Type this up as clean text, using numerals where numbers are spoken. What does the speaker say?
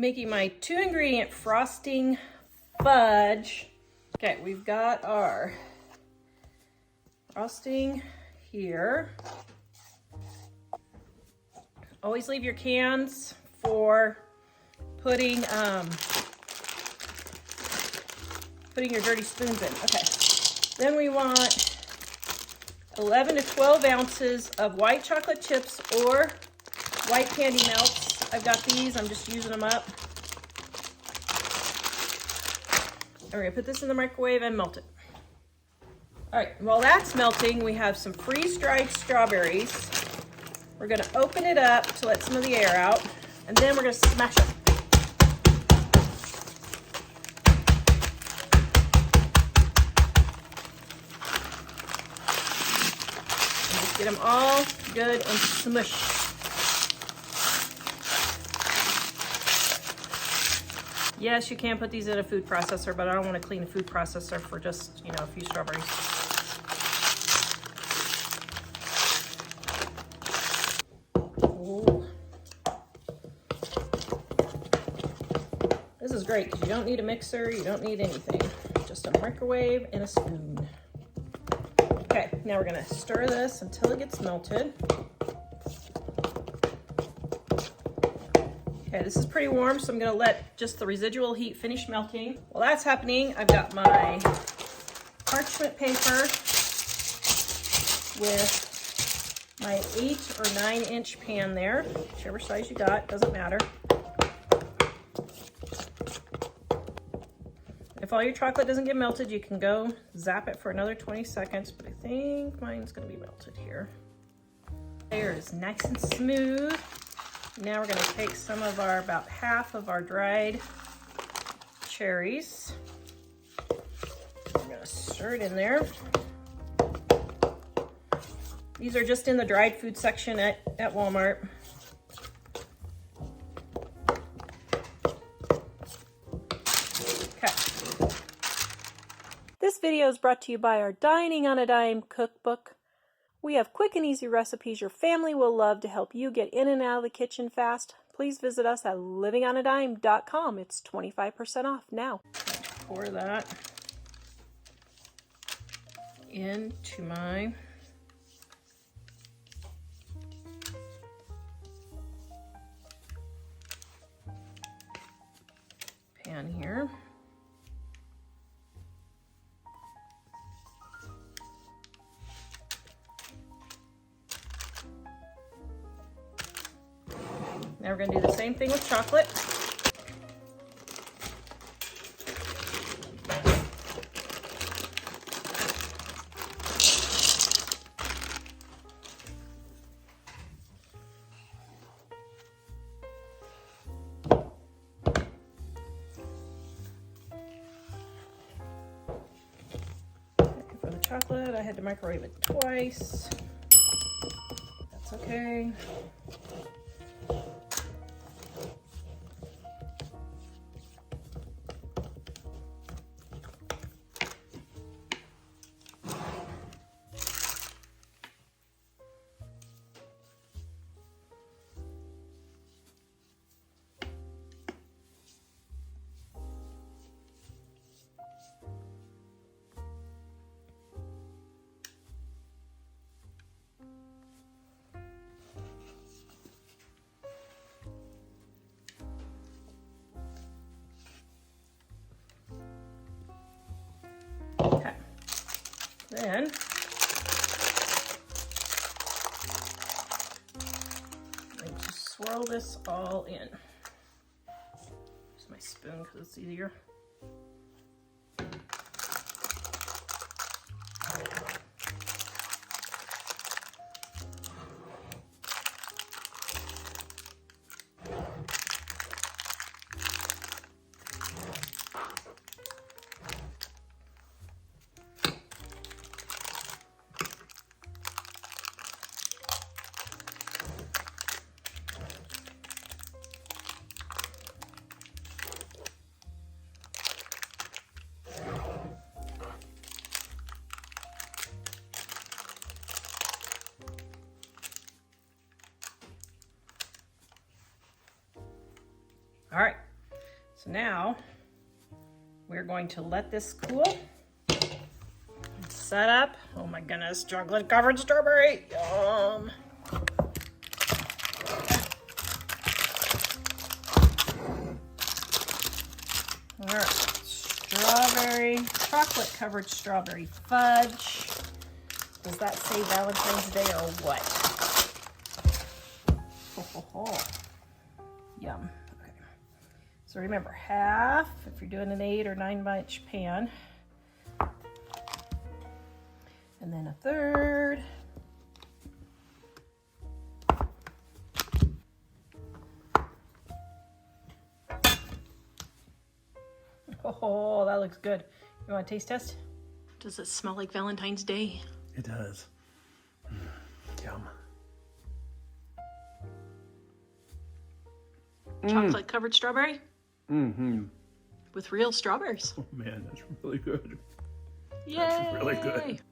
Making my 2-ingredient frosting fudge. Okay, we've got our frosting here. Always leave your cans for putting your dirty spoons in. Okay, then we want 11 to 12 ounces of white chocolate chips or white candy melts. I've got these, I'm just using them up. And we're gonna put this in the microwave and melt it. All right, while that's melting, we have some freeze-dried strawberries. We're gonna open it up to let some of the air out, and then we're gonna smash it. And just get them all good and smushed. Yes, you can put these in a food processor, but I don't want to clean a food processor for just, a few strawberries. Ooh. This is great because you don't need a mixer, you don't need anything. Just a microwave and a spoon. Okay, now we're gonna stir this until it gets melted. Okay, this is pretty warm, so I'm gonna let just the residual heat finish melting. While that's happening, I've got my parchment paper with my 8 or 9-inch pan there, whichever size you got, doesn't matter. If all your chocolate doesn't get melted, you can go zap it for another 20 seconds, but I think mine's gonna be melted here. Layer is nice and smooth. Now we're going to take some of about half of our dried cherries. I'm going to stir it in there. These are just in the dried food section at Walmart. Okay. This video is brought to you by our Dining on a Dime cookbook. We have quick and easy recipes your family will love to help you get in and out of the kitchen fast. Please visit us at livingonadime.com. It's 25% off now. Pour that into my pan here. Now we're going to do the same thing with chocolate. For the chocolate, I had to microwave it twice. That's okay. Okay. Then I just swirl this all in. Use my spoon because it's easier. All right, So now we're going to let this cool. Set up. Oh my goodness, chocolate covered strawberry. Yum. All right, chocolate covered strawberry fudge. Does that say Valentine's Day or what? Ho, ho, ho. Yum. Okay. So remember, half, if you're doing an 8 or 9 inch pan, and then a third. Oh, that looks good. You want a taste test? Does it smell like Valentine's Day? It does. Yum. Chocolate covered strawberry? Mm-hmm. With real strawberries. Oh man, that's really good. Yay! That's really good.